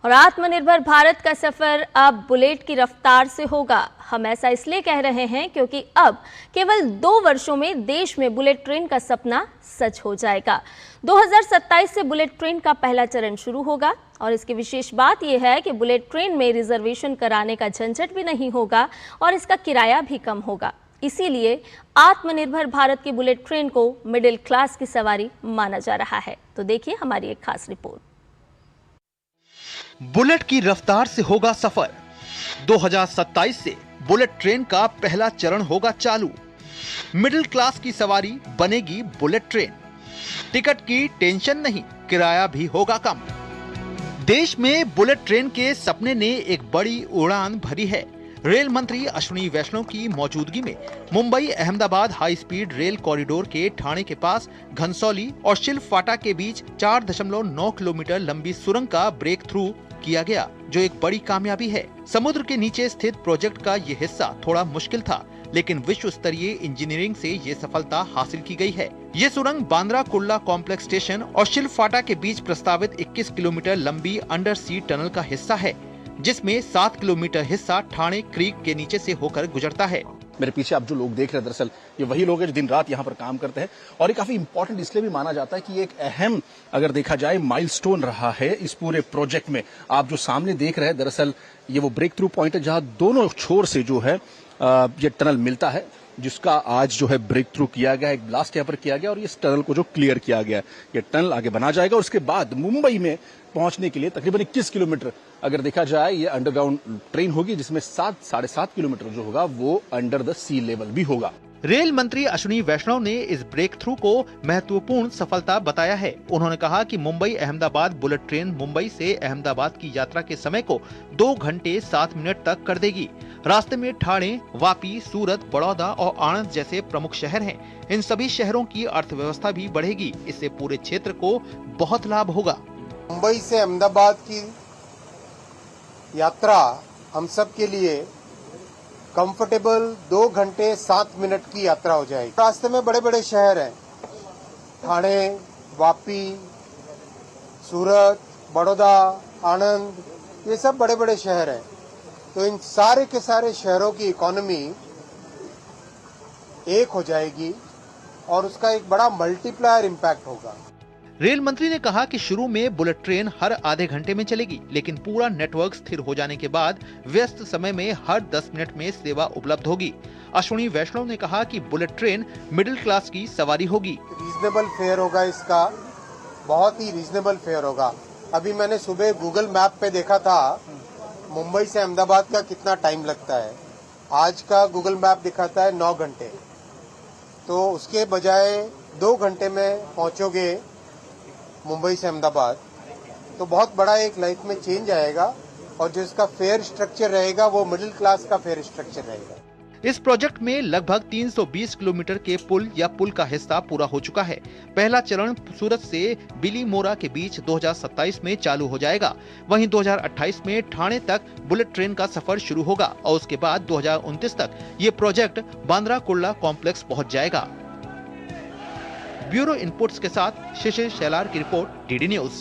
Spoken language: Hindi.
और आत्मनिर्भर भारत का सफर अब बुलेट की रफ्तार से होगा। हम ऐसा इसलिए कह रहे हैं क्योंकि अब केवल 2 वर्षों में देश में बुलेट ट्रेन का सपना सच हो जाएगा। 2027 से बुलेट ट्रेन का पहला चरण शुरू होगा और इसकी विशेष बात यह है कि बुलेट ट्रेन में रिजर्वेशन कराने का झंझट भी नहीं होगा और इसका किराया भी कम होगा। इसीलिए आत्मनिर्भर भारत की बुलेट ट्रेन को मिडिल क्लास की सवारी माना जा रहा है। तो देखिए हमारी एक खास रिपोर्ट। बुलेट की रफ्तार से होगा सफर। 2027 से बुलेट ट्रेन का पहला चरण होगा चालू। मिडिल क्लास की सवारी बनेगी बुलेट ट्रेन। टिकट की टेंशन नहीं, किराया भी होगा कम। देश में बुलेट ट्रेन के सपने ने एक बड़ी उड़ान भरी है। रेल मंत्री अश्विनी वैष्णव की मौजूदगी में Mumbai Ahmedabad high speed rail corridor के ठाणे के पास घनसौली और शिल्प-फाटा के बीच 4.9 किलोमीटर लंबी सुरंग का ब्रेक थ्रू किया गया, जो एक बड़ी कामयाबी है। समुद्र के नीचे स्थित प्रोजेक्ट का ये हिस्सा थोड़ा मुश्किल था, लेकिन विश्व स्तरीय इंजीनियरिंग से ये सफलता हासिल की गई है। ये सुरंग बांद्रा कुर्ला कॉम्प्लेक्स स्टेशन और शिल्प-फाटा के बीच प्रस्तावित 21 किलोमीटर लंबी अंडर सी टनल का हिस्सा है, जिसमें 7 किलोमीटर हिस्सा ठाणे क्रीक के नीचे से होकर गुजरता है। मेरे पीछे आप जो लोग देख रहे हैं, दरअसल ये वही लोग हैं जो दिन रात यहाँ पर काम करते हैं और ये काफी इंपॉर्टेंट इसलिए भी माना जाता है कि ये एक अहम, अगर देखा जाए, माइलस्टोन रहा है इस पूरे प्रोजेक्ट में। आप जो सामने देख रहे हैं, दरअसल ये वो ब्रेक थ्रू पॉइंट है जहाँ दोनों छोर से जो है ये टनल मिलता है, जिसका आज जो है ब्रेक थ्रू किया गया, एक ब्लास्ट यहाँ पर किया गया और इस टनल को जो क्लियर किया गया। ये टनल आगे बना जाएगा और उसके बाद मुंबई में पहुंचने के लिए तकरीबन 21 किलोमीटर अगर देखा जाए ये अंडरग्राउंड ट्रेन होगी, जिसमें 7-7.5 किलोमीटर जो होगा वो अंडर द सी लेवल भी होगा। रेल मंत्री अश्विनी वैष्णव ने इस ब्रेक थ्रू को महत्वपूर्ण सफलता बताया है। उन्होंने कहा कि मुंबई अहमदाबाद बुलेट ट्रेन मुंबई से अहमदाबाद की यात्रा के समय को 2 घंटे 7 मिनट तक कर देगी। रास्ते में ठाणे, वापी, सूरत, बड़ौदा और आणंद जैसे प्रमुख शहर हैं। इन सभी शहरों की अर्थव्यवस्था भी बढ़ेगी। इससे पूरे क्षेत्र को बहुत लाभ होगा। मुंबई से अहमदाबाद की यात्रा हम सब के लिए कंफर्टेबल 2 घंटे 7 मिनट की यात्रा हो जाएगी। रास्ते में बड़े बड़े शहर हैं, ठाणे, वापी, सूरत, बड़ौदा, आणंद, ये सब बड़े बड़े शहर हैं। तो इन सारे के सारे शहरों की इकोनॉमी एक हो जाएगी और उसका एक बड़ा मल्टीप्लायर इम्पैक्ट होगा। रेल मंत्री ने कहा कि शुरू में बुलेट ट्रेन हर आधे घंटे में चलेगी, लेकिन पूरा नेटवर्क स्थिर हो जाने के बाद व्यस्त समय में हर 10 मिनट में सेवा उपलब्ध होगी। अश्विनी वैष्णव ने कहा कि बुलेट ट्रेन मिडिल क्लास की सवारी होगी। रीजनेबल फेयर होगा, इसका बहुत ही रीजनेबल फेयर होगा। अभी मैंने सुबह गूगल मैप पे देखा था मुंबई से अहमदाबाद का कितना टाइम लगता है। आज का गूगल मैप दिखाता है 9 घंटे, तो उसके बजाय 2 घंटे में पहुंचोगे मुंबई से अहमदाबाद, तो बहुत बड़ा एक लाइफ में चेंज आएगा और जो इसका फेयर स्ट्रक्चर रहेगा वो मिडिल क्लास का फेयर स्ट्रक्चर रहेगा। इस प्रोजेक्ट में लगभग 320 किलोमीटर के पुल या पुल का हिस्सा पूरा हो चुका है। पहला चरण सूरत से बिलीमोरा के बीच 2027 में चालू हो जाएगा। वहीं 2028 में ठाणे तक बुलेट ट्रेन का सफर शुरू होगा और उसके बाद 2029 तक ये प्रोजेक्ट बांद्रा कुर्ला कॉम्प्लेक्स पहुंच जाएगा। ब्यूरो इनपुट्स के साथ शिशिर शेलार की रिपोर्ट, डीडी न्यूज।